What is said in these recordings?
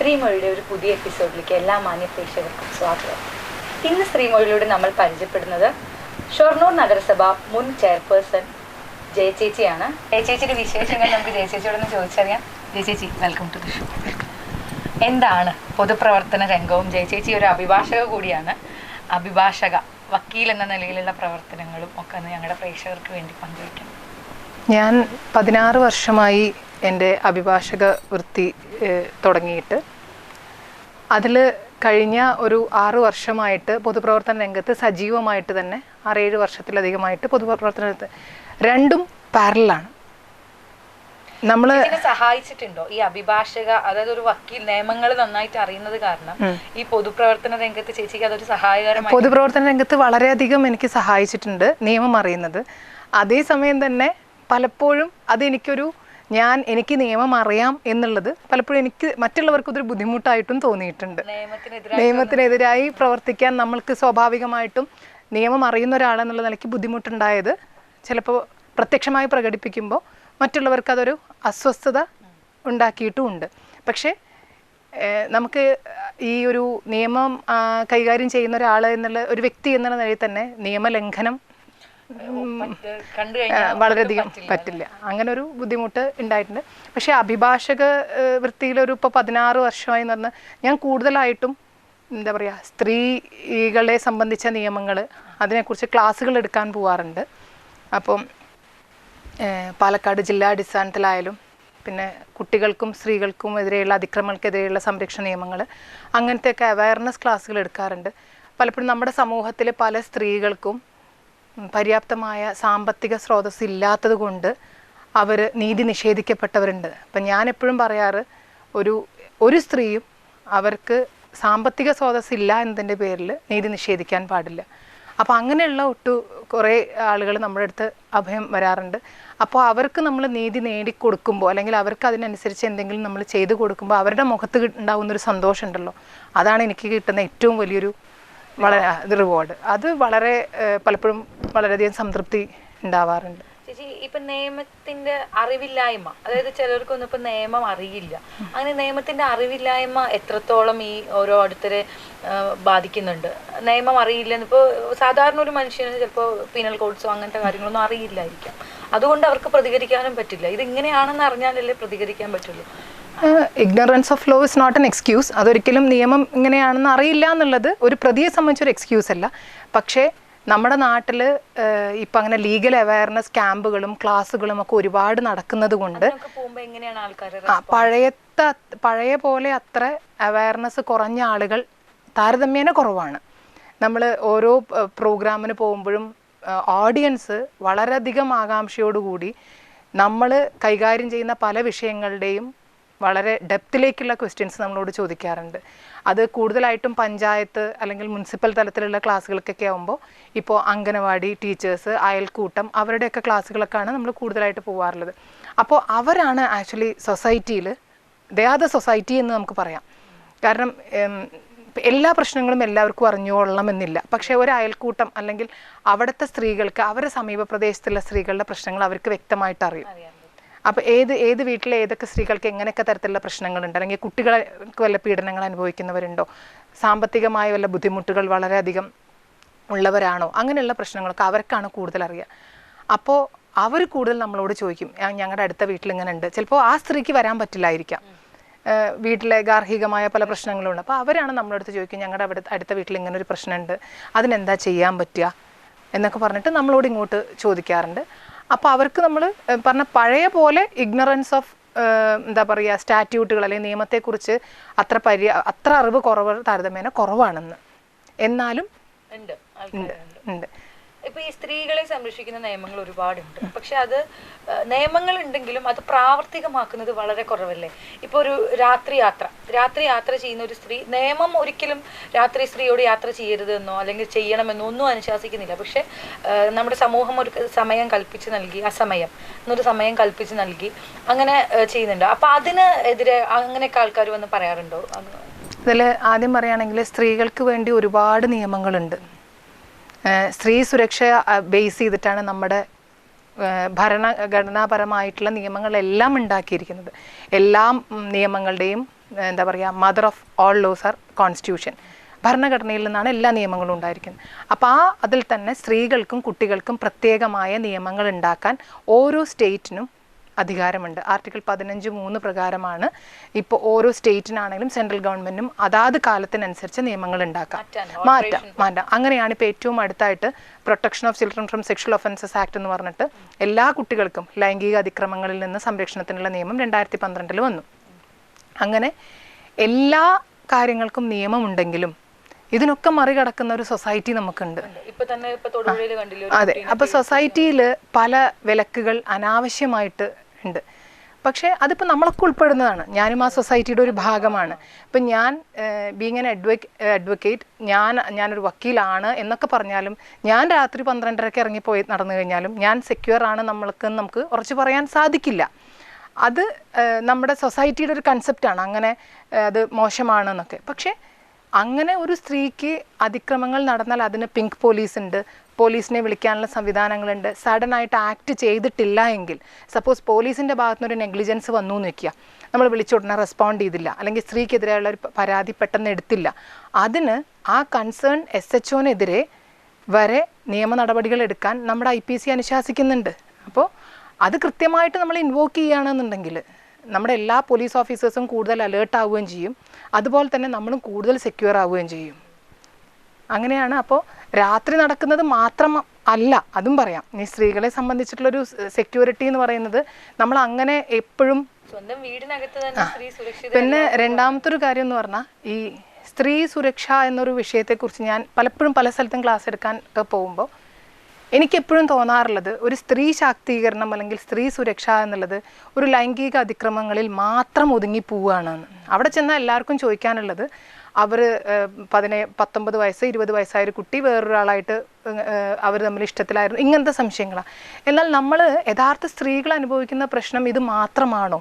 സ്ത്രീമൊഴിയുടെ ഒരു പുതിയ എപ്പിസോഡിലേക്ക് എല്ലാ മാന്യ പ്രേക്ഷകർക്കും സ്വാഗതം. ഇന്ന് സ്ത്രീമൊഴിയിലൂടെ നമ്മൾ പരിചയപ്പെടുന്നത് ഷൊർണൂർ നഗരസഭ മുൻ ചെയർപേഴ്സൺ ജയചേച്ചിയാണ്. ജയചേച്ചിയുടെ വിശേഷങ്ങൾ നമുക്ക് ജയചേച്ചിയോടൊന്ന് ചോദിച്ചറിയാം. ജയചേച്ചി, വെൽക്കം ടു ദി ഷോ. എന്താണ് പൊതുപ്രവർത്തന രംഗവും? ജയചേച്ചി ഒരു അഭിഭാഷക കൂടിയാണ്. അഭിഭാഷക, വക്കീൽ എന്ന നിലയിലുള്ള പ്രവർത്തനങ്ങളും ഒക്കെ ഞങ്ങളുടെ പ്രേക്ഷകർക്ക് വേണ്ടി പങ്കുവയ്ക്കണം. ഞാൻ 16 വർഷമായി എൻ്റെ അഭിഭാഷക വൃത്തി തുടങ്ങിയിട്ട്. അതിൽ കഴിഞ്ഞ ഒരു 6 വർഷമായിട്ട് പൊതുപ്രവർത്തന രംഗത്ത് സജീവമായിട്ട് തന്നെ 6-7 വർഷത്തിലധികമായിട്ട് പൊതുപ്രവർത്തനത്തിൽ രണ്ടും പാരലാണ്. നമ്മൾ സഹായിച്ചിട്ടുണ്ടോ ഈ അഭിഭാഷക, അതായത് ഒരു വക്കീൽ, നിയമങ്ങൾ നന്നായിട്ട് അറിയുന്നത് കാരണം ഈ പൊതുപ്രവർത്തന രംഗത്ത് ചേച്ചിക്ക് അതൊരു സഹായകരമായി? പൊതുപ്രവർത്തന രംഗത്ത് വളരെയധികം എനിക്ക് സഹായിച്ചിട്ടുണ്ട് നിയമം അറിയുന്നത്. അതേസമയം തന്നെ പലപ്പോഴും എനിക്ക് നിയമം അറിയാം എന്നുള്ളത് പലപ്പോഴും എനിക്ക് മറ്റുള്ളവർക്കൊരു ബുദ്ധിമുട്ടായിട്ടും തോന്നിയിട്ടുണ്ട്. നിയമത്തിനെതിരായി പ്രവർത്തിക്കാൻ നമ്മൾക്ക് സ്വാഭാവികമായിട്ടും നിയമം അറിയുന്ന ഒരാളെന്നുള്ള നിലയ്ക്ക് ബുദ്ധിമുട്ടുണ്ടായത് ചിലപ്പോൾ പ്രത്യക്ഷമായി പ്രകടിപ്പിക്കുമ്പോൾ മറ്റുള്ളവർക്ക് അതൊരു അസ്വസ്ഥത ഉണ്ടാക്കിയിട്ടുമുണ്ട്. പക്ഷേ നമുക്ക് ഈ ഒരു നിയമം കൈകാര്യം ചെയ്യുന്ന ഒരാൾ എന്നുള്ള ഒരു വ്യക്തി എന്നുള്ള നിലയിൽ തന്നെ നിയമലംഘനം വളരെയധികം പറ്റില്ല. അങ്ങനെ ഒരു ബുദ്ധിമുട്ട് ഉണ്ടായിട്ടുണ്ട്. പക്ഷേ അഭിഭാഷക വൃത്തിയിലൊരു ഇപ്പോൾ 16 വർഷമായി എന്ന് പറഞ്ഞാൽ ഞാൻ കൂടുതലായിട്ടും എന്താ പറയുക, സ്ത്രീകളെ സംബന്ധിച്ച നിയമങ്ങൾ അതിനെക്കുറിച്ച് ക്ലാസ്സുകൾ എടുക്കാൻ പോവാറുണ്ട്. അപ്പം പാലക്കാട് ജില്ലാടിസ്ഥാനത്തിലായാലും പിന്നെ കുട്ടികൾക്കും സ്ത്രീകൾക്കും എതിരെയുള്ള അതിക്രമങ്ങൾക്കെതിരെയുള്ള സംരക്ഷണ നിയമങ്ങൾ, അങ്ങനത്തെയൊക്കെ അവയർനെസ് ക്ലാസ്സുകൾ എടുക്കാറുണ്ട്. പലപ്പോഴും നമ്മുടെ സമൂഹത്തിലെ പല സ്ത്രീകൾക്കും പര്യാപ്തമായ സാമ്പത്തിക സ്രോതസ് ഇല്ലാത്തത് കൊണ്ട് അവർ നീതി നിഷേധിക്കപ്പെട്ടവരുണ്ട്. അപ്പം ഞാൻ എപ്പോഴും പറയാറ്, ഒരു സ്ത്രീയും അവർക്ക് സാമ്പത്തിക സ്രോതസ് ഇല്ല എന്നതിൻ്റെ പേരിൽ നീതി നിഷേധിക്കാൻ പാടില്ല. അപ്പോൾ അങ്ങനെയുള്ള കുറേ ആളുകൾ നമ്മുടെ അടുത്ത് അഭയം വരാറുണ്ട്. അപ്പോൾ അവർക്ക് നമ്മൾ നീതി നേടിക്കൊടുക്കുമ്പോൾ അല്ലെങ്കിൽ അവർക്ക് അതിനനുസരിച്ച് എന്തെങ്കിലും നമ്മൾ ചെയ്തു കൊടുക്കുമ്പോൾ അവരുടെ മുഖത്ത് ഉണ്ടാകുന്നൊരു സന്തോഷമുണ്ടല്ലോ, അതാണ് എനിക്ക് കിട്ടുന്ന ഏറ്റവും വലിയൊരു റിവാർഡ്. അത് വളരെ പലപ്പോഴും വളരെയധികം സംതൃപ്തി ഉണ്ടാവാറുണ്ട്. ചേച്ചി, ഇപ്പൊ നിയമത്തിന്റെ അറിവില്ലായ്മ, അതായത് ചിലർക്കൊന്നും ഇപ്പൊ നിയമം അറിയില്ല, അങ്ങനെ നിയമത്തിന്റെ അറിവില്ലായ്മ എത്രത്തോളം ഈ ഓരോരുത്തരെ ബാധിക്കുന്നുണ്ട്? നിയമം അറിയില്ലെന്ന് ഇപ്പോൾ സാധാരണ ഒരു മനുഷ്യന് ചിലപ്പോൾ പീനൽ കോഡ്സോ അങ്ങനത്തെ കാര്യങ്ങളൊന്നും അറിയില്ലായിരിക്കാം. അതുകൊണ്ട് അവർക്ക് പ്രതികരിക്കാനും പറ്റില്ല. ഇത് ഇങ്ങനെയാണെന്ന് അറിഞ്ഞാലല്ലേ പ്രതികരിക്കാൻ പറ്റുള്ളൂ. Ignorance of law is not an excuse. അതൊരിക്കലും നിയമം ഇങ്ങനെയാണെന്ന് അറിയില്ല എന്നുള്ളത് ഒരു പ്രതിയെ സംബന്ധിച്ചൊരു എക്സ്ക്യൂസ് അല്ല. പക്ഷേ നമ്മുടെ നാട്ടിൽ ഇപ്പം അങ്ങനെ ലീഗൽ അവയർനെസ് ക്യാമ്പുകളും ക്ലാസ്സുകളും ഒക്കെ ഒരുപാട് നടക്കുന്നത് കൊണ്ട് പഴയ പോലെ അത്ര അവയർനെസ് കുറഞ്ഞ ആളുകൾ താരതമ്യേന കുറവാണ്. നമ്മൾ ഓരോ പ്രോഗ്രാമിന് പോകുമ്പോഴും ഓഡിയൻസ് വളരെയധികം ആകാംക്ഷയോടുകൂടി നമ്മൾ കൈകാര്യം ചെയ്യുന്ന പല വിഷയങ്ങളുടെയും വളരെ ഡെപ്തിലേക്കുള്ള ക്വസ്റ്റ്യൻസ് നമ്മളോട് ചോദിക്കാറുണ്ട്. അത് കൂടുതലായിട്ടും പഞ്ചായത്ത് അല്ലെങ്കിൽ മുനിസിപ്പൽ തലത്തിലുള്ള ക്ലാസ്സുകൾക്കൊക്കെ ആകുമ്പോൾ ഇപ്പോൾ അംഗനവാടി ടീച്ചേഴ്സ്, അയൽക്കൂട്ടം, അവരുടെയൊക്കെ ക്ലാസ്സുകളൊക്കെയാണ് നമ്മൾ കൂടുതലായിട്ട് പോകാറുള്ളത്. അപ്പോൾ അവരാണ് ആക്ച്വലി സൊസൈറ്റിയിൽ ദേ ആർ ദ സൊസൈറ്റി എന്ന് നമുക്ക് പറയാം. കാരണം എല്ലാ പ്രശ്നങ്ങളും എല്ലാവർക്കും അറിഞ്ഞുകൊള്ളണമെന്നില്ല. പക്ഷേ ഒരു അയൽക്കൂട്ടം അല്ലെങ്കിൽ അവിടുത്തെ സ്ത്രീകൾക്ക് അവരുടെ സമീപ പ്രദേശത്തുള്ള സ്ത്രീകളുടെ പ്രശ്നങ്ങൾ അവർക്ക് വ്യക്തമായിട്ട് അറിയും. അപ്പോൾ ഏത് വീട്ടിലെ ഏതൊക്കെ സ്ത്രീകൾക്ക് എങ്ങനെയൊക്കെ തരത്തിലുള്ള പ്രശ്നങ്ങളുണ്ട്, അല്ലെങ്കിൽ കുട്ടികൾക്ക് വല്ല പീഡനങ്ങൾ അനുഭവിക്കുന്നവരുണ്ടോ, സാമ്പത്തികമായ വല്ല ബുദ്ധിമുട്ടുകൾ വളരെയധികം ഉള്ളവരാണോ, അങ്ങനെയുള്ള പ്രശ്നങ്ങളൊക്കെ അവർക്കാണ് കൂടുതൽ അറിയുക. അപ്പോൾ അവർ കൂടുതൽ നമ്മളോട് ചോദിക്കും, ഞങ്ങളുടെ അടുത്ത വീട്ടിൽ ഇങ്ങനെ ഉണ്ട്. ചിലപ്പോൾ ആ സ്ത്രീക്ക് വരാൻ പറ്റില്ലായിരിക്കാം, വീട്ടിലെ ഗാർഹികമായ പല പ്രശ്നങ്ങളുണ്ട്. അപ്പോൾ അവരാണ് നമ്മളടുത്ത് ചോദിക്കും, ഞങ്ങളുടെ അടുത്ത വീട്ടിൽ ഇങ്ങനെ ഒരു പ്രശ്നമുണ്ട്, അതിനെന്താ ചെയ്യാൻ പറ്റുക എന്നൊക്കെ പറഞ്ഞിട്ട് നമ്മളോട് ഇങ്ങോട്ട് ചോദിക്കാറുണ്ട്. അപ്പോൾ അവർക്ക് നമ്മൾ പറഞ്ഞ പഴയ പോലെ ഇഗ്നറൻസ് ഓഫ് എന്താ പറയുക സ്റ്റാറ്റ്യൂട്ടുകൾ അല്ലെങ്കിൽ നിയമത്തെക്കുറിച്ച് അത്ര അറിവ് താരതമ്യേന കുറവാണെന്ന്. എന്നാലും ഉണ്ട്. ഇപ്പൊ ഈ സ്ത്രീകളെ സംരക്ഷിക്കുന്ന നിയമങ്ങൾ ഒരുപാടുണ്ട്. പക്ഷെ അത് നിയമങ്ങൾ ഉണ്ടെങ്കിലും അത് പ്രാവർത്തികമാക്കുന്നത് വളരെ കുറവല്ലേ? ഇപ്പൊ ഒരു രാത്രി യാത്ര ചെയ്യുന്ന ഒരു സ്ത്രീ, നിയമം ഒരിക്കലും രാത്രി സ്ത്രീയോട് യാത്ര ചെയ്യരുതെന്നോ അല്ലെങ്കിൽ ചെയ്യണമെന്നോ ഒന്നും അനുശാസിക്കുന്നില്ല. പക്ഷെ നമ്മുടെ സമൂഹം ഒരു സമയം കൽപ്പിച്ച് നൽകി, അസമയം എന്നൊരു സമയം കൽപ്പിച്ച് നൽകി അങ്ങനെ ചെയ്യുന്നുണ്ട്. അപ്പൊ അതിന് എതിരെ അങ്ങനെയൊക്കെ ആൾക്കാർ വന്ന് പറയാറുണ്ടോ? ഇതിൽ ആദ്യം പറയുകയാണെങ്കിൽ സ്ത്രീകൾക്ക് വേണ്ടി ഒരുപാട് നിയമങ്ങളുണ്ട്. സ്ത്രീ സുരക്ഷ ബേസ് ചെയ്തിട്ടാണ് നമ്മുടെ ഭരണഘടനാപരമായിട്ടുള്ള നിയമങ്ങളെല്ലാം ഉണ്ടാക്കിയിരിക്കുന്നത്. എല്ലാ നിയമങ്ങളുടെയും എന്താ പറയുക, mother of all laws are constitution. ഭരണഘടനയിൽ നിന്നാണ് എല്ലാ നിയമങ്ങളും ഉണ്ടായിരിക്കുന്നത്. അപ്പോൾ അതിൽ തന്നെ സ്ത്രീകൾക്കും കുട്ടികൾക്കും പ്രത്യേകമായ നിയമങ്ങൾ ഉണ്ടാക്കാൻ ഓരോ സ്റ്റേറ്റിനും അധികാരമുണ്ട്. ആർട്ടിക്കിൾ 15(3) പ്രകാരമാണ് ഇപ്പോൾ ഓരോ സ്റ്റേറ്റിനാണെങ്കിലും സെൻട്രൽ ഗവൺമെൻറ്റും അതാത് കാലത്തിനനുസരിച്ച് നിയമങ്ങൾ ഉണ്ടാക്കാം, മാറ്റാം. അങ്ങനെയാണ് ഇപ്പോൾ ഏറ്റവും അടുത്തായിട്ട് protection of children from sexual offences act എന്ന് പറഞ്ഞിട്ട് എല്ലാ കുട്ടികൾക്കും ലൈംഗിക അതിക്രമങ്ങളിൽ നിന്ന് സംരക്ഷണത്തിനുള്ള നിയമം 2012 വന്നു. അങ്ങനെ എല്ലാ കാര്യങ്ങൾക്കും നിയമമുണ്ടെങ്കിലും ഇതിനൊക്കെ മറികടക്കുന്ന ഒരു സൊസൈറ്റി നമുക്കുണ്ട്. അതെ, അപ്പോൾ സൊസൈറ്റിയിൽ പല വിലക്കുകൾ അനാവശ്യമായിട്ട് ഉണ്ട്. പക്ഷേ അതിപ്പോൾ നമ്മളൊക്കെ ഉൾപ്പെടുന്നതാണ്. ഞാനും ആ സൊസൈറ്റിയുടെ ഒരു ഭാഗമാണ്. ഇപ്പം ഞാൻ ബീങ് ആൻ അഡ്വക്കേറ്റ്, ഞാനൊരു വക്കീലാണ് എന്നൊക്കെ പറഞ്ഞാലും, ഞാൻ രാത്രി 12:30 ഇറങ്ങിപ്പോയി നടന്നു കഴിഞ്ഞാലും ഞാൻ സെക്യൂർ ആണ് നമുക്ക് ഉറച്ചു പറയാൻ സാധിക്കില്ല. അത് നമ്മുടെ സൊസൈറ്റിയുടെ ഒരു കൺസെപ്റ്റാണ്, അങ്ങനെ അത് മോശമാണെന്നൊക്കെ. പക്ഷേ അങ്ങനെ ഒരു സ്ത്രീക്ക് അതിക്രമങ്ങൾ നടന്നാൽ അതിന് പിങ്ക് പോലീസ് ഉണ്ട്, പോലീസിനെ വിളിക്കാനുള്ള സംവിധാനങ്ങളുണ്ട്. സഡനായിട്ട് ആക്ട് ചെയ്തിട്ടില്ല എങ്കിൽ, സപ്പോസ് പോലീസിൻ്റെ ഭാഗത്തുനിന്നൊരു നെഗ്ലിജൻസ് വന്നു എന്ന് വയ്ക്കുക, നമ്മൾ വിളിച്ചുടനെ റെസ്പോണ്ട് ചെയ്തില്ല, അല്ലെങ്കിൽ സ്ത്രീക്കെതിരെയുള്ള ഒരു പരാതി പെട്ടെന്ന് എടുത്തില്ല, അതിന് ആ കൺസേൺ SHOനെതിരെ വരെ നിയമ നടപടികൾ എടുക്കാൻ നമ്മുടെ IPC അനുശാസിക്കുന്നുണ്ട്. അപ്പോൾ അത് കൃത്യമായിട്ട് നമ്മൾ ഇൻവോക്ക് ചെയ്യുകയാണെന്നുണ്ടെങ്കിൽ നമ്മുടെ എല്ലാ പോലീസ് ഓഫീസേഴ്സും കൂടുതൽ അലേർട്ട് ആവുകയും ചെയ്യും, അതുപോലെ തന്നെ നമ്മളും കൂടുതൽ സെക്യൂർ ആവുകയും ചെയ്യും. അങ്ങനെയാണ്. അപ്പോൾ രാത്രി നടക്കുന്നത് മാത്രം അല്ല, അതും പറയാം. ഈ സ്ത്രീകളെ സംബന്ധിച്ചിട്ടുള്ളൊരു സെക്യൂരിറ്റി എന്ന് പറയുന്നത് നമ്മൾ അങ്ങനെ എപ്പോഴും സ്വന്തം വീടിനകത്ത് തന്നെ സ്ത്രീ സുരക്ഷിത. പിന്നെ രണ്ടാമത്തെ ഒരു കാര്യം എന്ന് പറഞ്ഞാൽ, ഈ സ്ത്രീ സുരക്ഷ എന്നൊരു വിഷയത്തെക്കുറിച്ച് ഞാൻ പലപ്പോഴും പല സ്ഥലത്തും ക്ലാസ് എടുക്കാൻ ഒക്കെ പോകുമ്പോൾ എനിക്കെപ്പോഴും തോന്നാറുള്ളത്, ഒരു സ്ത്രീ ശാക്തീകരണം അല്ലെങ്കിൽ സ്ത്രീ സുരക്ഷ എന്നുള്ളത് ഒരു ലൈംഗിക അതിക്രമങ്ങളിൽ മാത്രം ഒതുങ്ങി പോവുകയാണെന്ന്. അവിടെ ചെന്നാൽ എല്ലാവർക്കും ചോദിക്കാനുള്ളത്, അവർ 19 വയസ്സ് 20 വയസ്സായൊരു കുട്ടി വേറൊരാളായിട്ട് അവർ തമ്മിൽ ഇഷ്ടത്തിലായിരുന്നു, ഇങ്ങനത്തെ സംശയങ്ങളാണ്. എന്നാൽ നമ്മൾ യഥാർത്ഥ സ്ത്രീകൾ അനുഭവിക്കുന്ന പ്രശ്നം ഇത് മാത്രമാണോ?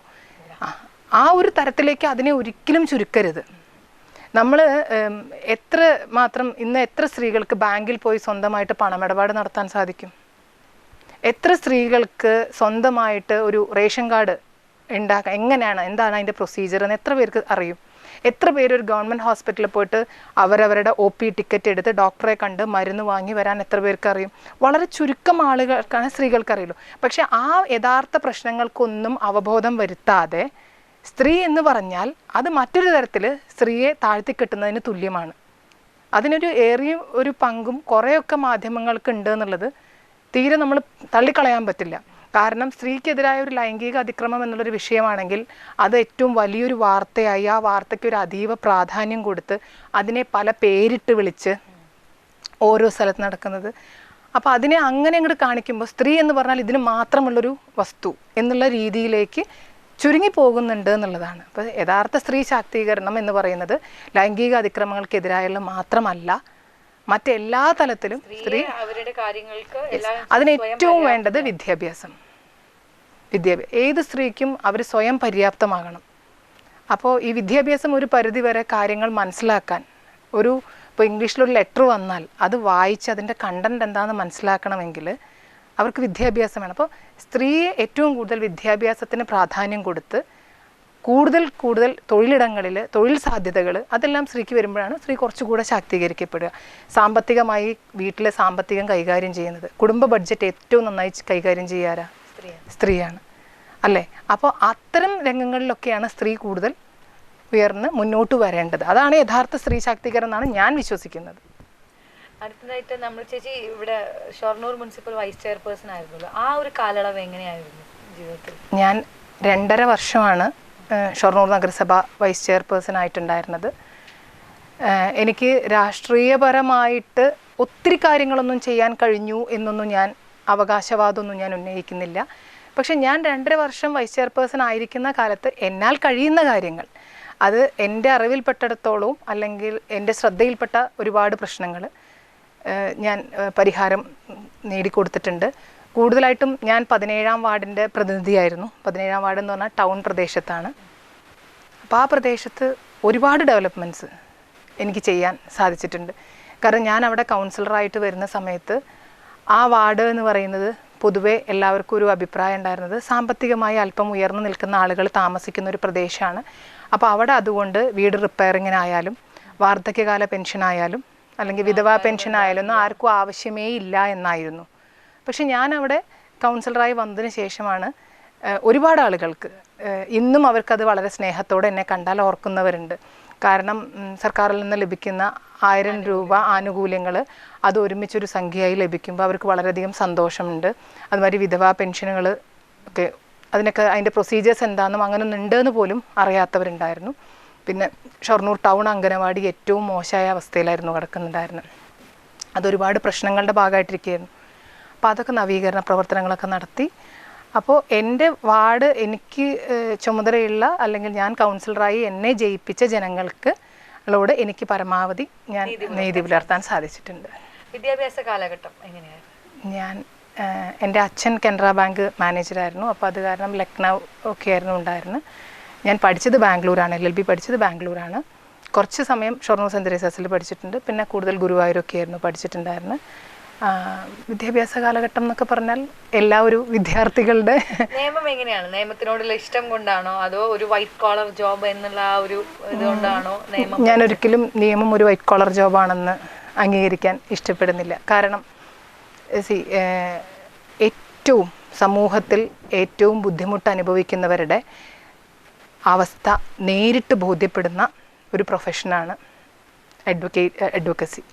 ആ ഒരു തരത്തിലേക്ക് അതിനെ ഒരിക്കലും ചുരുക്കരുത്. നമ്മൾ ഇന്ന് എത്ര സ്ത്രീകൾക്ക് ബാങ്കിൽ പോയി സ്വന്തമായിട്ട് പണമിടപാട് നടത്താൻ സാധിക്കും? എത്ര സ്ത്രീകൾക്ക് സ്വന്തമായിട്ട് ഒരു റേഷൻ കാർഡ് ഉണ്ടാക്കാൻ എന്താണ് അതിൻ്റെ പ്രൊസീജിയർ എന്ന് എത്ര പേർക്ക് അറിയും? എത്ര പേര് ഒരു ഗവൺമെൻറ് ഹോസ്പിറ്റലിൽ പോയിട്ട് അവരവരുടെ OP ടിക്കറ്റ് എടുത്ത് ഡോക്ടറെ കണ്ട് മരുന്ന് വാങ്ങി വരാൻ എത്ര പേർക്ക് അറിയും? വളരെ ചുരുക്കം ആളുകൾക്കാണ് സ്ത്രീകൾക്കറിയുള്ളൂ. പക്ഷെ ആ യഥാർത്ഥ പ്രശ്നങ്ങൾക്കൊന്നും അവബോധം വരുത്താതെ സ്ത്രീ എന്ന് പറഞ്ഞാൽ അത് മറ്റൊരു തരത്തിൽ സ്ത്രീയെ താഴ്ത്തിക്കെട്ടുന്നതിന് തുല്യമാണ്. അതിനൊരു ഏറിയ ഒരു പങ്കും കുറേയൊക്കെ മാധ്യമങ്ങൾക്ക് ഉണ്ട് എന്നുള്ളത് തീരെ നമ്മൾ തള്ളിക്കളയാൻ പറ്റില്ല. കാരണം സ്ത്രീക്കെതിരായ ഒരു ലൈംഗിക അതിക്രമം എന്നുള്ളൊരു വിഷയമാണെങ്കിൽ അത് ഏറ്റവും വലിയൊരു വാർത്തയായി, ആ വാർത്തയ്ക്ക് ഒരു അതീവ പ്രാധാന്യം കൊടുത്ത് അതിനെ പല പേരിട്ട് വിളിച്ച് ഓരോ സ്ഥലത്ത് നടക്കുന്നത്. അപ്പോൾ അതിനെ അങ്ങനെ അങ്ങോട്ട് കാണിക്കുമ്പോൾ സ്ത്രീ എന്ന് പറഞ്ഞാൽ ഇതിന് മാത്രമുള്ളൊരു വസ്തു എന്നുള്ള രീതിയിലേക്ക് ചുരുങ്ങി പോകുന്നുണ്ട് എന്നുള്ളതാണ്. അപ്പോൾ യഥാർത്ഥ സ്ത്രീ ശാക്തീകരണം എന്ന് പറയുന്നത് ലൈംഗിക അതിക്രമങ്ങൾക്കെതിരായുള്ള മാത്രമല്ല, മറ്റെല്ലാ തലത്തിലും സ്ത്രീ അതിന് ഏറ്റവും വേണ്ടത് വിദ്യാഭ്യാസം. ഏത് സ്ത്രീക്കും അവർ സ്വയം പര്യാപ്തമാകണം. അപ്പോൾ ഈ വിദ്യാഭ്യാസം ഒരു പരിധിവരെ കാര്യങ്ങൾ മനസ്സിലാക്കാൻ, ഇപ്പോൾ ഇംഗ്ലീഷിലൊരു ലെറ്റർ വന്നാൽ അത് വായിച്ച് അതിൻ്റെ കണ്ടന്റ് എന്താണെന്ന് മനസ്സിലാക്കണമെങ്കിൽ അവർക്ക് വിദ്യാഭ്യാസം വേണം. അപ്പോൾ സ്ത്രീയെ ഏറ്റവും കൂടുതൽ വിദ്യാഭ്യാസത്തിന് പ്രാധാന്യം കൊടുത്ത് കൂടുതൽ തൊഴിലിടങ്ങളിൽ തൊഴിൽ സാധ്യതകൾ അതെല്ലാം സ്ത്രീക്ക് വരുമ്പോഴാണ് സ്ത്രീ കുറച്ചുകൂടെ ശാക്തീകരിക്കപ്പെടുക. സാമ്പത്തികമായി വീട്ടിലെ സാമ്പത്തികം കൈകാര്യം ചെയ്യുന്നത്, കുടുംബ ബഡ്ജറ്റ് ഏറ്റവും നന്നായി കൈകാര്യം ചെയ്യാറാ സ്ത്രീയാണ് അല്ലേ? അപ്പോൾ അത്തരം രംഗങ്ങളിലൊക്കെയാണ് സ്ത്രീ കൂടുതൽ ഉയർന്ന് മുന്നോട്ട് വരേണ്ടത്. അതാണ് യഥാർത്ഥ സ്ത്രീ ശാക്തീകരണം എന്നാണ് ഞാൻ വിശ്വസിക്കുന്നത്. അടുത്തതായിട്ട് നമ്മൾ ചേച്ചി ഇവിടെ ഷൊർണൂർ മുനിസിപ്പൽ വൈസ് ചെയർപേഴ്സൺ ആയിരുന്നല്ലോ, ആ ഒരു കാലയളവ് എങ്ങനെയായിരുന്നു ജീവിതത്തിൽ? ഞാൻ 2.5 വർഷമാണ് ഷൊർണൂർ നഗരസഭ വൈസ് ചെയർപേഴ്സൺ ആയിട്ടുണ്ടായിരുന്നത്. എനിക്ക് രാഷ്ട്രീയപരമായിട്ട് ഒത്തിരി കാര്യങ്ങളൊന്നും ചെയ്യാൻ കഴിഞ്ഞു എന്നൊന്നും ഞാൻ അവകാശവാദമൊന്നും ഞാൻ ഉന്നയിക്കുന്നില്ല. പക്ഷെ ഞാൻ 2.5 വർഷം വൈസ് ചെയർപേഴ്സൺ ആയിരിക്കുന്ന കാലത്ത് എന്നാൽ കഴിയുന്ന കാര്യങ്ങൾ, അത് എൻ്റെ അറിവിൽപ്പെട്ടിടത്തോളവും അല്ലെങ്കിൽ എൻ്റെ ശ്രദ്ധയിൽപ്പെട്ട ഒരുപാട് പ്രശ്നങ്ങൾ ഞാൻ പരിഹാരം നേടിക്കൊടുത്തിട്ടുണ്ട്. കൂടുതലായിട്ടും ഞാൻ 17ാം വാർഡിൻ്റെ പ്രതിനിധിയായിരുന്നു. 17ാം വാർഡ് എന്ന് പറഞ്ഞാൽ ടൗൺ പ്രദേശത്താണ്. അപ്പോൾ ആ പ്രദേശത്ത് ഒരുപാട് ഡെവലപ്മെൻറ്റ്സ് എനിക്ക് ചെയ്യാൻ സാധിച്ചിട്ടുണ്ട്. കാരണം ഞാൻ അവിടെ കൗൺസിലറായിട്ട് വരുന്ന സമയത്ത് ആ വാർഡ് എന്ന് പറയുന്നത് പൊതുവെ എല്ലാവർക്കും ഒരു അഭിപ്രായം ഉണ്ടായിരുന്നത് സാമ്പത്തികമായി അല്പം ഉയർന്നു നിൽക്കുന്ന ആളുകൾ താമസിക്കുന്ന ഒരു പ്രദേശമാണ്. അപ്പോൾ അവിടെ അതുകൊണ്ട് വീട് റിപ്പയറിങ്ങിനായാലും വാർദ്ധക്യകാല പെൻഷനായാലും അല്ലെങ്കിൽ വിധവാ പെൻഷനായാലും ഒന്നും ആർക്കും ആവശ്യമേ ഇല്ല എന്നായിരുന്നു. പക്ഷെ ഞാൻ അവിടെ കൗൺസിലറായി വന്നതിന് ശേഷമാണ് ഒരുപാട് ആളുകൾക്ക് ഇന്നും അവർക്കത് വളരെ സ്നേഹത്തോടെ എന്നെ കണ്ടാൽ ഓർക്കുന്നവരുണ്ട്. കാരണം സർക്കാരിൽ നിന്ന് ലഭിക്കുന്ന 1000 രൂപ ആനുകൂല്യങ്ങൾ അത് ഒരുമിച്ചൊരു സംഖ്യയായി ലഭിക്കുമ്പോൾ അവർക്ക് വളരെയധികം സന്തോഷമുണ്ട്. അതുമാതിരി വിധവാ പെൻഷനുകൾ ഒക്കെ അതിനൊക്കെ അതിൻ്റെ പ്രൊസീജിയേഴ്സ് എന്താണെന്നും അങ്ങനെ ഒന്നുണ്ടെന്ന് പോലും അറിയാത്തവരുണ്ടായിരുന്നു. പിന്നെ ഷൊർണൂർ ടൗൺ അംഗനവാടി ഏറ്റവും മോശമായ അവസ്ഥയിലായിരുന്നു കിടക്കുന്നുണ്ടായിരുന്നത്. അതൊരുപാട് പ്രശ്നങ്ങളുടെ ഭാഗമായിട്ടിരിക്കുകയായിരുന്നു. അപ്പോൾ അതൊക്കെ നവീകരണ പ്രവർത്തനങ്ങളൊക്കെ നടത്തി. അപ്പോൾ എൻ്റെ വാർഡ് എനിക്ക് ചുമതലയുള്ള അല്ലെങ്കിൽ ഞാൻ കൗൺസിലറായി എന്നെ ജയിപ്പിച്ച ജനങ്ങൾക്ക് എനിക്ക് പരമാവധി ഞാൻ നീതി പുലർത്താൻ സാധിച്ചിട്ടുണ്ട്. വിദ്യാഭ്യാസ കാലഘട്ടം എങ്ങനെയായിരുന്നു? ഞാൻ എൻ്റെ അച്ഛൻ കനറ ബാങ്ക് മാനേജറായിരുന്നു. അപ്പോൾ അത് കാരണം ലക്നൗ ഒക്കെ ആയിരുന്നു ഉണ്ടായിരുന്നത്. ഞാൻ പഠിച്ചത് ബാംഗ്ലൂരാണ്, LLB പഠിച്ചത് ബാംഗ്ലൂരാണ്. കുറച്ച് സമയം ഷൊർണൂർ സെൻറ്റ് തെരേസാസിൽ പഠിച്ചിട്ടുണ്ട്. പിന്നെ കൂടുതൽ ഗുരുവായൂരൊക്കെ ആയിരുന്നു പഠിച്ചിട്ടുണ്ടായിരുന്നത്. വിദ്യാഭ്യാസ കാലഘട്ടം എന്നൊക്കെ പറഞ്ഞാൽ എല്ലാ ഒരു വിദ്യാർത്ഥികളുടെ നിയമം എങ്ങനെയാണ്? നിയമത്തിനോടുള്ള ഇഷ്ടം കൊണ്ടാണോ അതോ ഒരു വൈറ്റ് കോളർ ജോബ് എന്നുള്ള ആ ഒരു ഇതുകൊണ്ടാണോ നിയമം? ഞാൻ ഒരിക്കലും നിയമം ഒരു വൈറ്റ് കോളർ ജോബാണെന്ന് അംഗീകരിക്കാൻ ഇഷ്ടപ്പെടുന്നില്ല. കാരണം ഏറ്റവും സമൂഹത്തിൽ ഏറ്റവും ബുദ്ധിമുട്ട് അനുഭവിക്കുന്നവരുടെ അവസ്ഥ നേരിട്ട് ബോധ്യപ്പെടുന്ന ഒരു പ്രൊഫഷനാണ് അഡ്വക്കസി.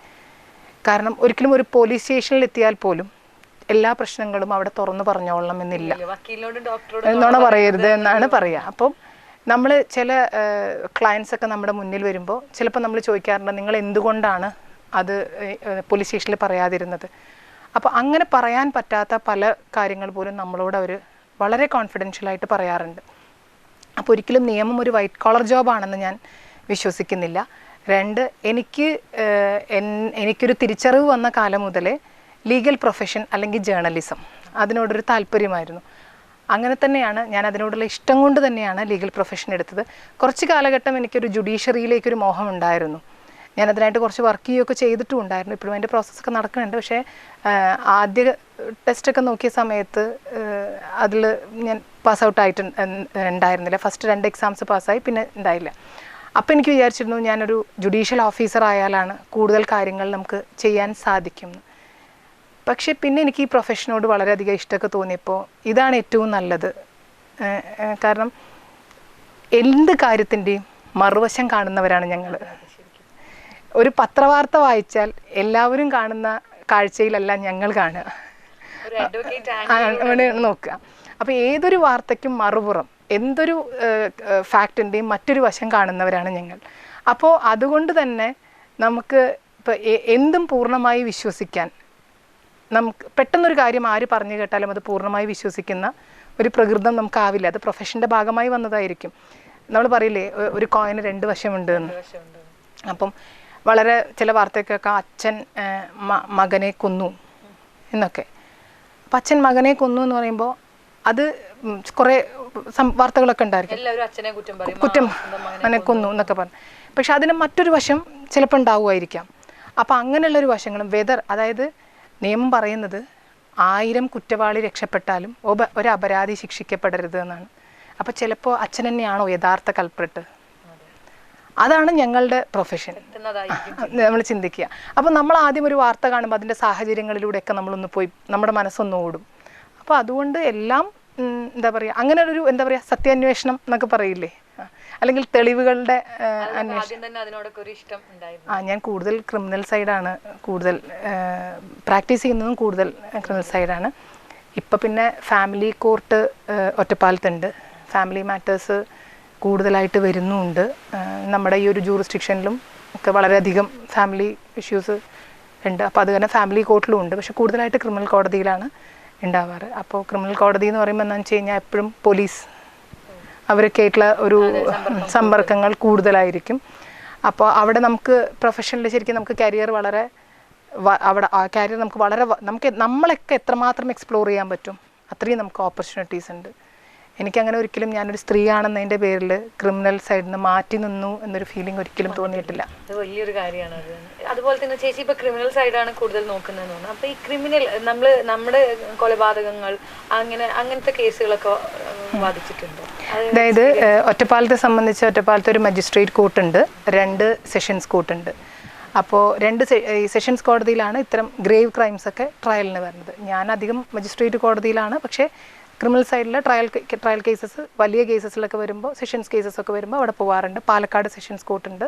കാരണം ഒരിക്കലും ഒരു പോലീസ് സ്റ്റേഷനിൽ എത്തിയാൽ പോലും എല്ലാ പ്രശ്നങ്ങളും അവിടെ തുറന്നു പറഞ്ഞോളണം എന്നില്ല. എന്നാണ് പറയരുത് എന്നാണ് പറയുക. അപ്പം നമ്മൾ ചില ക്ലയൻസൊക്കെ നമ്മുടെ മുന്നിൽ വരുമ്പോൾ ചിലപ്പോൾ നമ്മൾ ചോദിക്കാറുണ്ട്, നിങ്ങൾ എന്തുകൊണ്ടാണ് അത് പോലീസ് സ്റ്റേഷനിൽ പറയാതിരുന്നത്? അപ്പോൾ അങ്ങനെ പറയാൻ പറ്റാത്ത പല കാര്യങ്ങൾ പോലും നമ്മളോട് അവർ വളരെ കോൺഫിഡൻഷ്യലായിട്ട് പറയാറുണ്ട്. അപ്പോൾ ഒരിക്കലും നിയമം ഒരു വൈറ്റ് കോളർ ജോബാണെന്ന് ഞാൻ വിശ്വസിക്കുന്നില്ല. 2, എനിക്കൊരു തിരിച്ചറിവ് വന്ന കാലം മുതലേ ലീഗൽ പ്രൊഫഷൻ അല്ലെങ്കിൽ ജേർണലിസം അതിനോടൊരു താല്പര്യമായിരുന്നു. അങ്ങനെ തന്നെയാണ് ഞാൻ അതിനോടുള്ള ഇഷ്ടം കൊണ്ട് തന്നെയാണ് ലീഗൽ പ്രൊഫഷൻ എടുത്തത്. കുറച്ച് കാലഘട്ടം എനിക്കൊരു ജുഡീഷ്യറിയിലേക്കൊരു മോഹം ഉണ്ടായിരുന്നു. ഞാൻ അതിനായിട്ട് കുറച്ച് വർക്ക് ചെയ്യുകയൊക്കെ ചെയ്തിട്ടും ഉണ്ടായിരുന്നു. ഇപ്പോഴും അതിൻ്റെ പ്രോസസ്സൊക്കെ നടക്കുന്നുണ്ട്. പക്ഷേ ആദ്യ ടെസ്റ്റൊക്കെ നോക്കിയ സമയത്ത് അതിൽ ഞാൻ പാസ് ഔട്ട് ആയിട്ട് ഉണ്ടായിരുന്നില്ല. ഫസ്റ്റ് 2 എക്സാംസ് പാസ്സായി, പിന്നെ ഉണ്ടായില്ല. അപ്പോൾ എനിക്ക് വിചാരിച്ചിരുന്നു ഞാനൊരു ജുഡീഷ്യൽ ഓഫീസർ ആയാലാണ് കൂടുതൽ കാര്യങ്ങൾ നമുക്ക് ചെയ്യാൻ സാധിക്കും. പക്ഷേ പിന്നെ എനിക്ക് ഈ പ്രൊഫഷനോട് വളരെയധികം ഇഷ്ടമൊക്കെ തോന്നിയപ്പോൾ ഇതാണ് ഏറ്റവും നല്ലത്. കാരണം എന്ത് കാര്യത്തിൻ്റെയും മറുവശം കാണുന്നവരാണ് ഞങ്ങൾ. ഒരു പത്രവാർത്ത വായിച്ചാൽ എല്ലാവരും കാണുന്ന കാഴ്ചയിലല്ല ഞങ്ങൾ കാണുക, നോക്കുക. അപ്പോൾ ഏതൊരു വാർത്തയ്ക്കും മറുപുറം എന്തൊരു ഫാക്റ്റിൻ്റെയും മറ്റൊരു വശം കാണുന്നവരാണ് ഞങ്ങൾ. അപ്പോൾ അതുകൊണ്ട് തന്നെ നമുക്ക് ഇപ്പോൾ എന്തും പൂർണ്ണമായി വിശ്വസിക്കാൻ, നമുക്ക് പെട്ടെന്നൊരു കാര്യം ആര് പറഞ്ഞു കേട്ടാലും അത് പൂർണ്ണമായി വിശ്വസിക്കുന്ന ഒരു പ്രകൃതം നമുക്കാവില്ല. അത് പ്രൊഫഷൻ്റെ ഭാഗമായി വന്നതായിരിക്കും. നമ്മൾ പറയില്ലേ ഒരു കോയിന് 2 വശമുണ്ട് എന്ന്. അപ്പം വളരെ ചില വാർത്തയ്ക്കൊക്കെ അച്ഛൻ മകനെ കൊന്നു എന്നൊക്കെ. അപ്പം അച്ഛൻ മകനെ കൊന്നു എന്ന് പറയുമ്പോൾ അത് കുറേ വാർത്തകളൊക്കെ ഉണ്ടായിരിക്കും, കുറ്റം മകനെ കൊന്നു എന്നൊക്കെ പറഞ്ഞു. പക്ഷെ അതിന് മറ്റൊരു വശം ചിലപ്പോൾ ഉണ്ടാവുമായിരിക്കാം. അപ്പം അങ്ങനെയുള്ളൊരു വശങ്ങളും അതായത് നിയമം പറയുന്നത് 1000 കുറ്റവാളി രക്ഷപ്പെട്ടാലും ഒരു അപരാധി ശിക്ഷിക്കപ്പെടരുത് എന്നാണ്. അപ്പോൾ ചിലപ്പോൾ അച്ഛൻ തന്നെയാണോ യഥാർത്ഥ കൾപ്രിട്ട്? അതാണ് ഞങ്ങളുടെ പ്രൊഫഷൻ നമ്മൾ ചിന്തിക്കുക. അപ്പോൾ നമ്മൾ ആദ്യം ഒരു വാർത്ത കാണുമ്പോൾ അതിൻ്റെ സാഹചര്യങ്ങളിലൂടെയൊക്കെ നമ്മളൊന്ന് പോയി നമ്മുടെ മനസ്സൊന്ന് ഓടും. അപ്പോൾ അതുകൊണ്ട് എല്ലാം എന്താ പറയുക, അങ്ങനെ ഒരു എന്താ പറയുക സത്യാന്വേഷണം എന്നൊക്കെ പറയില്ലേ, അല്ലെങ്കിൽ തെളിവുകളുടെ ഞാൻ കൂടുതൽ ക്രിമിനൽ സൈഡാണ് കൂടുതൽ പ്രാക്ടീസ് ചെയ്യുന്നതും, കൂടുതൽ ക്രിമിനൽ സൈഡാണ്. ഇപ്പം പിന്നെ ഫാമിലി കോർട്ട് ഒറ്റപ്പാലത്തുണ്ട്. ഫാമിലി മാറ്റേഴ്സ് കൂടുതലായിട്ട് വരുന്നുമുണ്ട്. നമ്മുടെ ഈ ഒരു ജൂറിസ്ഡിക്ഷനിലും ഒക്കെ വളരെയധികം ഫാമിലി ഇഷ്യൂസ് ഉണ്ട്. അപ്പോൾ അത് തന്നെ ഫാമിലി കോർട്ടിലും ഉണ്ട്. പക്ഷെ കൂടുതലായിട്ട് ക്രിമിനൽ കോടതിയിലാണ് ഉണ്ടാവാറ്. അപ്പോൾ ക്രിമിനൽ കോടതി എന്ന് പറയുമ്പോൾ എന്താണെന്ന് വെച്ച് കഴിഞ്ഞാൽ എപ്പോഴും പോലീസ് അവരൊക്കെ ആയിട്ടുള്ള ഒരു സമ്പർക്കങ്ങൾ കൂടുതലായിരിക്കും. അപ്പോൾ അവിടെ നമുക്ക് പ്രൊഫഷനിൽ ശരിക്കും നമുക്ക് കരിയർ വളരെ അവിടെ ആ കരിയർ നമുക്ക് വളരെ നമ്മളൊക്കെ എത്രമാത്രം എക്സ്പ്ലോർ ചെയ്യാൻ പറ്റും അത്രയും നമുക്ക് ഓപ്പർച്യൂണിറ്റീസ് ഉണ്ട്. എനിക്കങ്ങനെ ഒരിക്കലും ഞാനൊരു സ്ത്രീയാണെന്നതിൻ്റെ പേരിൽ ക്രിമിനൽ സൈഡിൽ നിന്ന് മാറ്റി നിന്നു എന്നൊരു ഫീലിംഗ് ഒരിക്കലും തോന്നിയിട്ടില്ല. അത് വലിയൊരു കാര്യമാണ്. അത് അതുപോലെ തന്നെ ചേച്ചി ഇപ്പോൾ ക്രിമിനൽ സൈഡാണ് കൂടുതൽ നോക്കുന്നതെന്ന് തോന്നുന്നു. അപ്പോൾ ഈ ക്രിമിനൽ നമ്മുടെ കൊലപാതകങ്ങൾ അങ്ങനത്തെ കേസുകളൊക്കെ ബാധിച്ചിട്ടുണ്ടോ? അതായത് ഒറ്റപ്പാലത്തെ സംബന്ധിച്ച് ഒറ്റപ്പാലത്ത് ഒരു മജിസ്ട്രേറ്റ് കോർട്ടുണ്ട്, 2 സെഷൻസ് കോർട്ടുണ്ട്. അപ്പോൾ 2 സെഷൻസ് കോടതിയിലാണ് ഇത്തരം ഗ്രേവ് ക്രൈംസ് ഒക്കെ ട്രയലിന് വരുന്നത്. ഞാൻ അധികം മജിസ്ട്രേറ്റ് കോടതിയിലാണ്, പക്ഷേ ക്രിമിനൽ സൈഡിലെ ട്രയൽ കേസസ് വലിയ കേസസിലൊക്കെ വരുമ്പോൾ, സെഷൻസ് കേസസ് ഒക്കെ വരുമ്പോൾ അവിടെ പോകാറുണ്ട്. പാലക്കാട് സെഷൻസ് കോർട്ടുണ്ട്,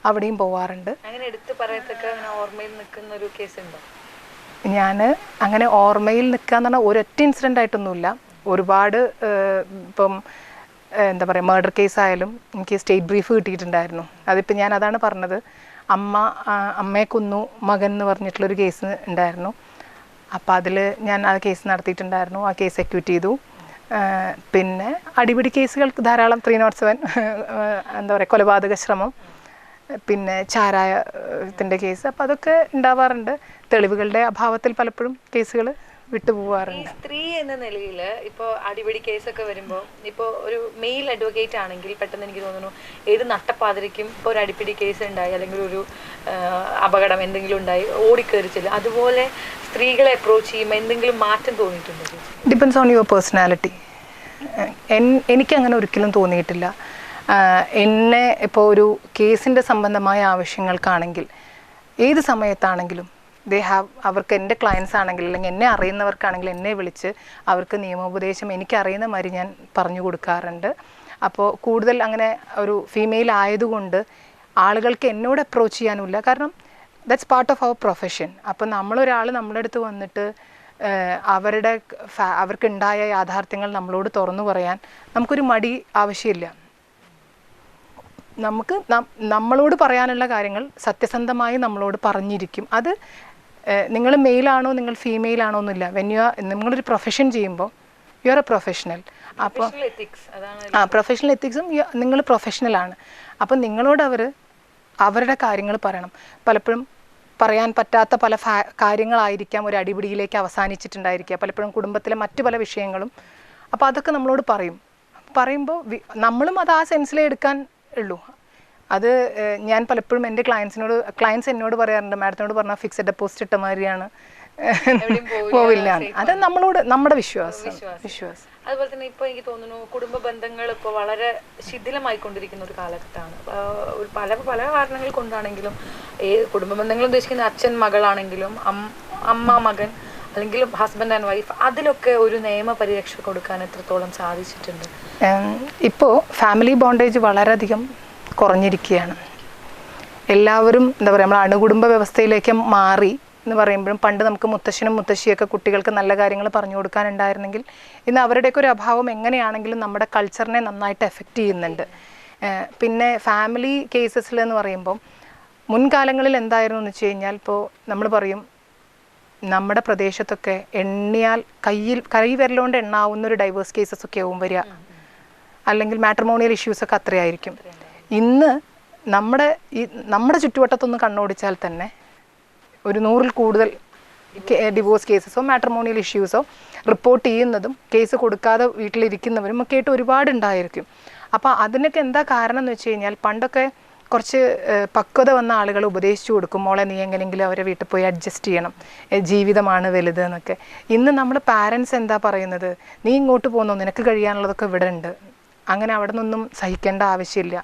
അവിടെയും പോകാറുണ്ട്. അങ്ങനെ എടുത്ത് പറയത്തക്ക ഓർമ്മയിൽ നിൽക്കുന്ന ഒരു കേസ് ഉണ്ടോ? ഞാൻ അങ്ങനെ ഓർമ്മയിൽ നിൽക്കുക എന്ന് പറഞ്ഞാൽ ഒരൊറ്റ ഇൻസിഡൻ്റ് ആയിട്ടൊന്നുമില്ല. ഒരുപാട് ഇപ്പം എന്താ പറയുക, മർഡർ കേസായാലും എനിക്ക് സ്റ്റേറ്റ് ബ്രീഫ് കിട്ടിയിട്ടുണ്ടായിരുന്നു. അതിപ്പോൾ ഞാൻ അതാണ് പറഞ്ഞത്, അമ്മയെ കൊന്നു മകൻ എന്ന് പറഞ്ഞിട്ടുള്ളൊരു കേസ് ഉണ്ടായിരുന്നു. അപ്പോൾ അതിൽ ഞാൻ ആ കേസ് നടത്തിയിട്ടുണ്ടായിരുന്നു. ആ കേസ് എക്യൂറ്റ് ചെയ്തു. പിന്നെ അടിപിടി കേസുകൾക്ക് ധാരാളം 307 എന്താ പറയുക, കൊലപാതക ശ്രമം, പിന്നെ ചാരായത്തിൻ്റെ കേസ്, അപ്പോൾ അതൊക്കെ ഉണ്ടാവാറുണ്ട്. തെളിവുകളുടെ അഭാവത്തിൽ പലപ്പോഴും കേസുകൾ വിട്ടുപോകാറുണ്ട്. സ്ത്രീ എന്ന നിലയിൽ ഇപ്പോൾ അടിപിടി കേസൊക്കെ വരുമ്പോൾ, ഇപ്പോൾ ഒരു മെയിൽ അഡ്വക്കേറ്റ് ആണെങ്കിൽ പെട്ടെന്ന് എനിക്ക് തോന്നുന്നു ഏത് നട്ടപ്പാതിരിക്കും ഇപ്പോൾ ഒരു അടിപിടി കേസ് ഉണ്ടായി അല്ലെങ്കിൽ ഒരു അപകടം എന്തെങ്കിലും ഉണ്ടായി ഓടിക്കേറിച്ചില്ല. അതുപോലെ സ്ത്രീകളെ അപ്രോച്ച് ചെയ്യുമ്പോൾ എന്തെങ്കിലും മാറ്റം തോന്നിയിട്ടുണ്ടോ? Depends on your personality. എനിക്കങ്ങനെ ഒരിക്കലും തോന്നിയിട്ടില്ല. എന്നെ ഇപ്പോൾ ഒരു കേസിൻ്റെ സംബന്ധമായ ആവശ്യങ്ങൾക്കാണെങ്കിൽ ഏത് സമയത്താണെങ്കിലും അവർക്ക് എൻ്റെ ക്ലയൻസ് ആണെങ്കിൽ അല്ലെങ്കിൽ എന്നെ അറിയുന്നവർക്കാണെങ്കിൽ എന്നെ വിളിച്ച് അവർക്ക് നിയമോപദേശം എനിക്കറിയുന്ന മാതിരി ഞാൻ പറഞ്ഞു കൊടുക്കാറുണ്ട്. അപ്പോൾ കൂടുതൽ അങ്ങനെ ഒരു ഫീമെയിൽ ആയതുകൊണ്ട് ആളുകൾക്ക് എന്നോട് അപ്രോച്ച് ചെയ്യാനുമില്ല. കാരണം that's part of our profession. അപ്പോൾ നമ്മളൊരാൾ നമ്മുടെ അടുത്ത് വന്നിട്ട് അവർക്കുണ്ടായ യാഥാർത്ഥ്യങ്ങൾ നമ്മളോട് തുറന്നു പറയാൻ നമുക്കൊരു മടി ആവശ്യമില്ല. നമുക്ക് നമ്മളോട് പറയാനുള്ള കാര്യങ്ങൾ സത്യസന്ധമായി നമ്മളോട് പറഞ്ഞിരിക്കും. അത് നിങ്ങൾ മെയിലാണോ നിങ്ങൾ ഫീമെയിൽ ആണോ എന്നില്ല. നിങ്ങളൊരു പ്രൊഫഷൻ ചെയ്യുമ്പോൾ യു ആർ എ പ്രൊഫഷണൽ. അപ്പോൾ പ്രൊഫഷണൽ എത്തിക്സും നിങ്ങൾ പ്രൊഫഷണലാണ്. അപ്പം നിങ്ങളോട് അവരുടെ കാര്യങ്ങൾ പറയണം. പലപ്പോഴും പറയാൻ പറ്റാത്ത പല കാര്യങ്ങളായിരിക്കാം ഒരു അടിപിടിയിലേക്ക് അവസാനിച്ചിട്ടുണ്ടായിരിക്കുക, പലപ്പോഴും കുടുംബത്തിലെ മറ്റു പല വിഷയങ്ങളും. അപ്പോൾ അതൊക്കെ നമ്മളോട് പറയുമ്പോൾ നമ്മളും അത് ആ സെൻസിലേ എടുക്കാൻ ഉള്ളൂ. അത് ഞാൻ പലപ്പോഴും എൻ്റെ ക്ലയൻസ് എന്നോട് പറയാറുണ്ട്, മാഡത്തിനോട് പറഞ്ഞാൽ ഫിക്സഡ് ഡെപ്പോസിറ്റ് ഇട്ട മാതിരിയാണ്, പോവില്ല. അത് നമ്മുടെ വിശ്വാസം. അതുപോലെ തന്നെ ഇപ്പോൾ എനിക്ക് തോന്നുന്നു കുടുംബ ബന്ധങ്ങൾ ഇപ്പോൾ വളരെ ശിഥിലമായിക്കൊണ്ടിരിക്കുന്ന ഒരു കാലഘട്ടമാണ്. പല കാരണങ്ങൾ കൊണ്ടാണെങ്കിലും കുടുംബ ബന്ധങ്ങൾ ഉദ്ദേശിക്കുന്ന അച്ഛൻ മകളാണെങ്കിലും അമ്മ മകൻ അല്ലെങ്കിൽ ഹസ്ബൻഡ് ആൻഡ് വൈഫ്, അതിലൊക്കെ ഒരു നിയമ പരിരക്ഷ കൊടുക്കാൻ എത്രത്തോളം സാധിച്ചിട്ടുണ്ട്? ഇപ്പോൾ ഫാമിലി ബോണ്ടേജ് വളരെയധികം കുറഞ്ഞിരിക്കുകയാണ്. എല്ലാവരും എന്താ പറയുക, നമ്മൾ അണുകുടുംബ വ്യവസ്ഥയിലേക്ക് മാറി എന്ന് പറയുമ്പോഴും പണ്ട് നമുക്ക് മുത്തശ്ശനും മുത്തശ്ശിയൊക്കെ കുട്ടികൾക്ക് നല്ല കാര്യങ്ങൾ പറഞ്ഞു കൊടുക്കാനുണ്ടായിരുന്നെങ്കിൽ ഇന്ന് അവരുടെയൊക്കെ ഒരു അഭാവം എങ്ങനെയാണെങ്കിലും നമ്മുടെ കൾച്ചറിനെ നന്നായിട്ട് എഫക്റ്റ് ചെയ്യുന്നുണ്ട്. പിന്നെ ഫാമിലി കേസസിലെന്ന് പറയുമ്പം മുൻകാലങ്ങളിൽ എന്തായിരുന്നു എന്ന് വെച്ച് കഴിഞ്ഞാൽ, ഇപ്പോൾ നമ്മൾ പറയും നമ്മുടെ പ്രദേശത്തൊക്കെ കൈ വിരലുകൊണ്ട് എണ്ണാവുന്ന ഒരു ഡൈവേഴ്സ് കേസസ് ഒക്കെ ആവും വരിക, അല്ലെങ്കിൽ മാട്രിമോണിയൽ ഇഷ്യൂസൊക്കെ അത്രയായിരിക്കും. ഇന്ന് നമ്മുടെ ചുറ്റുവട്ടത്തൊന്ന് കണ്ണോടിച്ചാൽ തന്നെ ഒരു 100-ൽ കൂടുതൽ ഡിവോഴ്സ് കേസസോ മാട്രിമോണിയൽ ഇഷ്യൂസോ റിപ്പോർട്ട് ചെയ്യുന്നതും കേസ് കൊടുക്കാതെ വീട്ടിലിരിക്കുന്നവരും ഒക്കെ ആയിട്ട് ഒരുപാടുണ്ടായിരിക്കും. അപ്പോൾ അതിനൊക്കെ എന്താ കാരണം എന്ന് വെച്ച് കഴിഞ്ഞാൽ, പണ്ടൊക്കെ കുറച്ച് പക്വത വന്ന ആളുകൾ ഉപദേശിച്ചു കൊടുക്കും, മോളെ നീ എങ്ങനെയെങ്കിലും അവരെ വീട്ടിൽ പോയി അഡ്ജസ്റ്റ് ചെയ്യണം, ജീവിതമാണ് വലുത് എന്നൊക്കെ. ഇന്ന് നമ്മൾ പാരൻസ് എന്താ പറയുന്നത്, നീ ഇങ്ങോട്ട് പോകുന്നു, നിനക്ക് കഴിയാനുള്ളതൊക്കെ ഇവിടെ ഉണ്ട്, അങ്ങനെ അവിടെ നിന്നൊന്നും സഹിക്കേണ്ട ആവശ്യമില്ല,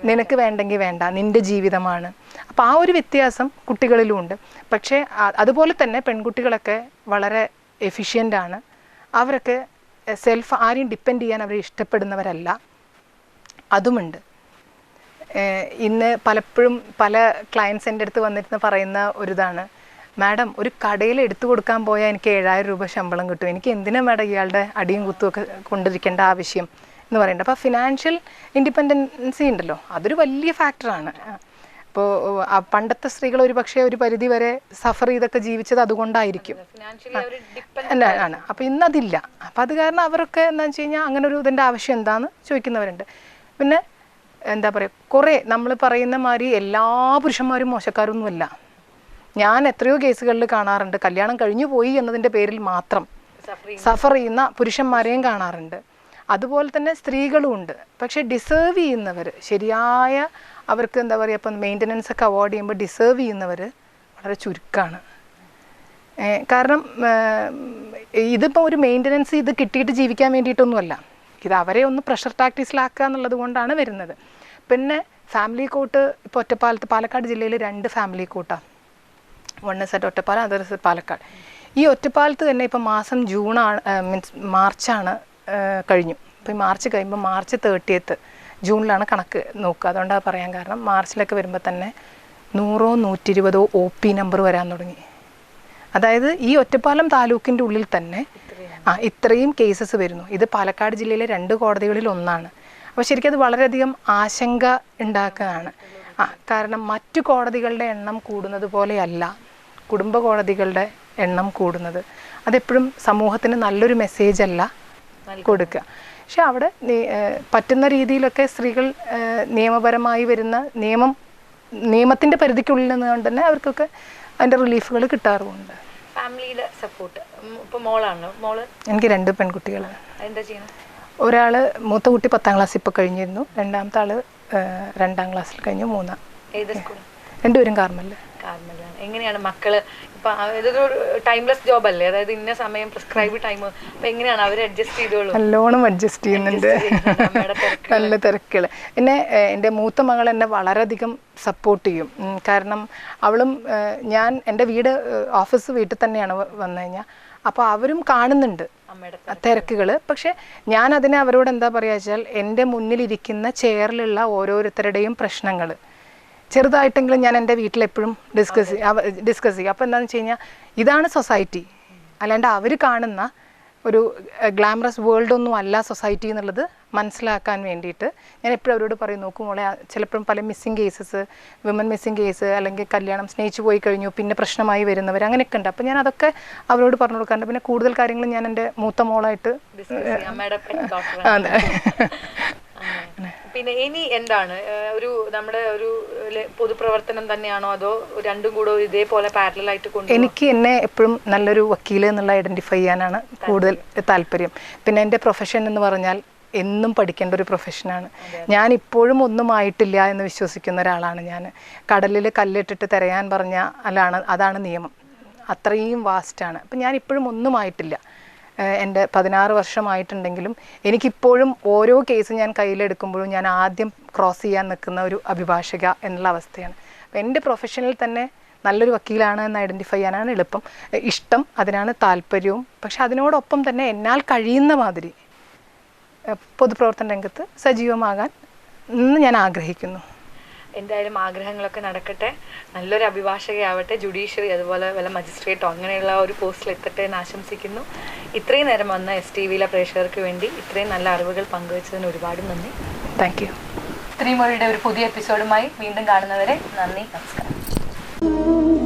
നിനക്ക് വേണ്ടെങ്കിൽ വേണ്ട, നിൻ്റെ ജീവിതമാണ്. അപ്പോൾ ആ ഒരു വ്യത്യാസം കുട്ടികളിലും ഉണ്ട്. പക്ഷേ അതുപോലെ തന്നെ പെൺകുട്ടികളൊക്കെ വളരെ എഫിഷ്യൻ്റാണ്. അവരൊക്കെ ആരെയും ഡിപ്പെൻഡ് ചെയ്യാൻ അവർ ഇഷ്ടപ്പെടുന്നവരല്ല, അതുമുണ്ട്. ഇന്ന് പലപ്പോഴും പല ക്ലയൻസ് എൻ്റെ അടുത്ത് വന്നിട്ട് പറയുന്ന ഒരിതാണ്, മാഡം ഒരു കടയിൽ എടുത്തു കൊടുക്കാൻ പോയാൽ എനിക്ക് 7000 രൂപ ശമ്പളം കിട്ടും, എനിക്ക് എന്തിനാ മാഡം ഇയാളുടെ അടിയും കുത്തുമൊക്കെ കൊണ്ടിരിക്കേണ്ട ആവശ്യം എന്ന് പറയുന്നുണ്ട്. അപ്പോൾ ഫിനാൻഷ്യൽ ഇൻഡിപെൻഡൻസി ഉണ്ടല്ലോ, അതൊരു വലിയ ഫാക്ടറാണ്. ഇപ്പോൾ പണ്ടത്തെ സ്ത്രീകൾ ഒരു പക്ഷേ ഒരു പരിധി വരെ സഫർ ചെയ്തൊക്കെ ജീവിച്ചത് അതുകൊണ്ടായിരിക്കും ആണ്. അപ്പോൾ ഇന്നതില്ല. അപ്പം അത് കാരണം അവരൊക്കെ എന്താണെന്ന് വെച്ച് കഴിഞ്ഞാൽ അങ്ങനെ ഒരു ഇതിൻ്റെ ആവശ്യം എന്താണെന്ന് ചോദിക്കുന്നവരുണ്ട്. പിന്നെ എന്താ പറയുക, കുറേ നമ്മൾ പറയുന്ന മാതിരി എല്ലാ പുരുഷന്മാരും മോശക്കാരൊന്നുമല്ല. ഞാൻ എത്രയോ കേസുകളിൽ കാണാറുണ്ട്, കല്യാണം കഴിഞ്ഞു പോയി എന്നതിൻ്റെ പേരിൽ മാത്രം സഫർ ചെയ്യുന്ന പുരുഷന്മാരെയും കാണാറുണ്ട്. അതുപോലെ തന്നെ സ്ത്രീകളും ഉണ്ട്. പക്ഷേ ഡിസേർവ് ചെയ്യുന്നവർ, ശരിയായ അവർക്ക് എന്താ പറയുക, ഇപ്പം മെയിൻ്റനൻസ് ഒക്കെ അവോയ്ഡ് ചെയ്യുമ്പോൾ ഡിസേർവ് ചെയ്യുന്നവർ വളരെ ചുരുക്കമാണ്. കാരണം ഇതിപ്പോൾ ഒരു മെയിൻ്റനൻസ് ഇത് കിട്ടിയിട്ട് ജീവിക്കാൻ വേണ്ടിയിട്ടൊന്നുമല്ല, ഇത് അവരെ ഒന്ന് പ്രഷർ ടാക്ടീസിലാക്കുക എന്നുള്ളത് കൊണ്ടാണ് വരുന്നത്. പിന്നെ ഫാമിലി കോർട്ട് ഇപ്പോൾ ഒറ്റപ്പാലത്ത് പാലക്കാട് ജില്ലയിൽ 2 ഫാമിലി കോർട്ടാണ്. One set Ottapalam, other set Palakkad. ഈ ഒറ്റപ്പാലത്ത് തന്നെ ഇപ്പം മാസം ജൂണാണ് മാർച്ചാണ് കഴിഞ്ഞു. ഇപ്പോൾ മാർച്ച് കഴിയുമ്പോൾ മാർച്ച് 30 ജൂണിലാണ് കണക്ക് നോക്കുക. അതുകൊണ്ടാണ് പറയാൻ കാരണം മാർച്ചിലൊക്കെ വരുമ്പോൾ തന്നെ 100 120 OP നമ്പർ വരാൻ തുടങ്ങി. അതായത് ഈ ഒറ്റപ്പാലം താലൂക്കിൻ്റെ ഉള്ളിൽ തന്നെ ഇത്രയും കേസസ് വരുന്നു. ഇത് പാലക്കാട് ജില്ലയിലെ 2 കോടതികളിൽ ഒന്നാണ്. അപ്പോൾ ശരിക്കും അത് വളരെയധികം ആശങ്ക ഉണ്ടാക്കുന്നതാണ്. കാരണം മറ്റു കോടതികളുടെ എണ്ണം കൂടുന്നത് പോലെയല്ല കുടുംബ കോടതികളുടെ എണ്ണം കൂടുന്നത്. അതെപ്പോഴും സമൂഹത്തിന് നല്ലൊരു മെസ്സേജ് അല്ല കൊടുക്കുക. പക്ഷെ അവിടെ പറ്റുന്ന രീതിയിലൊക്കെ സ്ത്രീകൾ നിയമപരമായി വരുന്ന നിയമത്തിൻ്റെ പരിധിക്കുള്ളിൽ നിന്നുകൊണ്ട് തന്നെ അവർക്കൊക്കെ അതിൻ്റെ റിലീഫുകൾ കിട്ടാറുമുണ്ട്. ഫാമിലിയുടെ സപ്പോർട്ട് ഇപ്പോൾ മോളാണ്. എനിക്ക് 2 പെൺകുട്ടികൾ. എന്താ ചെയ്യുന്നത്? ഒരാൾ മൂത്ത കുട്ടി 10ാം ക്ലാസ് ഇപ്പോൾ കഴിഞ്ഞിരുന്നു. രണ്ടാമത്തെ ആൾ 2ാം ക്ലാസ്സിൽ കഴിഞ്ഞു. ഏത് സ്കൂൾ? രണ്ടുപേരും കാർമല്. എങ്ങനെയാണ് മക്കള് ഇപ്പൊ ഇതൊരു ടൈംലെസ് ജോബ് അല്ലേ? അതായത് ഇന്ന സമയം പ്രിസ്ക്രൈബ് ടൈം. അപ്പൊ എങ്ങനെയാണ് അവർ അഡ്ജസ്റ്റ് ചെയ്തോളൂ? നല്ലോണം അഡ്ജസ്റ്റ് ചെയ്യുന്നുണ്ട്. നല്ല തിരക്കുകൾ. പിന്നെ എൻ്റെ മൂത്ത മകൾ എന്നെ വളരെയധികം സപ്പോർട്ട് ചെയ്യും. കാരണം അവളും എൻ്റെ ഓഫീസ് വീട്ടിൽ തന്നെയാണ് വന്നു കഴിഞ്ഞാൽ. അപ്പോൾ അവരും കാണുന്നുണ്ട് തിരക്കുകൾ. പക്ഷെ ഞാൻ അതിനെ അവരോട് എന്താ പറയുക വെച്ചാൽ എൻ്റെ മുന്നിലിരിക്കുന്ന ചെയറിലുള്ള ഓരോരുത്തരുടെയും പ്രശ്നങ്ങൾ ചെറുതായിട്ടെങ്കിലും ഞാൻ എൻ്റെ വീട്ടിലെപ്പോഴും ഡിസ്കസ് ചെയ്യും. അപ്പോൾ എന്താണെന്ന് വെച്ച് കഴിഞ്ഞാൽ ഇതാണ് സൊസൈറ്റി, അല്ലാണ്ട് അവർ കാണുന്ന ഒരു ഗ്ലാമറസ് വേൾഡൊന്നും അല്ല സൊസൈറ്റി എന്നുള്ളത് മനസ്സിലാക്കാൻ വേണ്ടിയിട്ട് ഞാൻ എപ്പോഴും അവരോട് പറയും, നോക്കും മോളെ, ചിലപ്പോഴും പല missing cases, women missing case, അല്ലെങ്കിൽ കല്യാണം സ്നേഹിച്ചു പോയി കഴിഞ്ഞു പിന്നെ പ്രശ്നമായി വരുന്നവർ, അങ്ങനെയൊക്കെ ഉണ്ട്. അപ്പോൾ ഞാൻ അതൊക്കെ അവരോട് പറഞ്ഞു കൊടുക്കാറുണ്ട്. പിന്നെ കൂടുതൽ കാര്യങ്ങൾ ഞാൻ എൻ്റെ മൂത്ത മോളായിട്ട് പിന്നെ ഇനി എന്താണ് നമ്മുടെ ഒരു പൊതുപ്രവർത്തനം തന്നെയാണോ അതോ രണ്ടും കൂടെ ഇതേപോലെ പാരലലായിട്ട് കൊണ്ടുപോകും? എനിക്ക് എന്നെ എപ്പോഴും നല്ലൊരു വക്കീൽ എന്നുള്ള ഐഡൻറ്റിഫൈ ചെയ്യാനാണ് കൂടുതൽ താല്പര്യം. പിന്നെ എൻ്റെ പ്രൊഫഷൻ എന്ന് പറഞ്ഞാൽ എന്നും പഠിക്കേണ്ട ഒരു പ്രൊഫഷനാണ്. ഞാൻ ഇപ്പോഴും ഒന്നും ആയിട്ടില്ല എന്ന് വിശ്വസിക്കുന്ന ഒരാളാണ് ഞാൻ. കടലിൽ കല്ലിട്ടിട്ട് തിരയാൻ അതാണ് നിയമം. അത്രയും വാസ്റ്റാണ്. അപ്പം ഞാൻ ഇപ്പോഴും ഒന്നും ആയിട്ടില്ല. എൻ്റെ 16 വർഷമായിട്ടുണ്ടെങ്കിലും എനിക്കിപ്പോഴും ഓരോ കേസ് ഞാൻ കയ്യിലെടുക്കുമ്പോഴും ഞാൻ ആദ്യം ക്രോസ് ചെയ്യാൻ നിൽക്കുന്ന ഒരു അഭിഭാഷക എന്നുള്ള അവസ്ഥയാണ്. അപ്പം എൻ്റെ പ്രൊഫഷനിൽ തന്നെ നല്ലൊരു വക്കീലാണ് എന്ന് ഐഡൻറ്റിഫൈ ചെയ്യാനാണ് ഇഷ്ടം, അതിനാണ് താല്പര്യവും. പക്ഷെ അതിനോടൊപ്പം തന്നെ എന്നാൽ കഴിയുന്ന മാതിരി പൊതുപ്രവർത്തന രംഗത്ത് സജീവമാകാൻ ഞാൻ ആഗ്രഹിക്കുന്നു. എന്തായാലും ആഗ്രഹങ്ങളൊക്കെ നടക്കട്ടെ. നല്ലൊരു അഭിഭാഷകയാവട്ടെ, ജുഡീഷ്യറി അതുപോലെ വല്ല മജിസ്ട്രേറ്റോ അങ്ങനെയുള്ള ഒരു പോസ്റ്റിൽ എത്തട്ടെ എന്ന് ആശംസിക്കുന്നു. ഇത്രയും നേരം വന്ന STVയിലെ പ്രേക്ഷകർക്ക് വേണ്ടി ഇത്രയും നല്ല അറിവുകൾ പങ്കുവച്ചതിന് ഒരുപാട് നന്ദി. Thank you. സ്ത്രീമൊഴിയുടെ ഒരു പുതിയ എപ്പിസോഡുമായി വീണ്ടും കാണുന്നവരെ നന്ദി, നമസ്കാരം.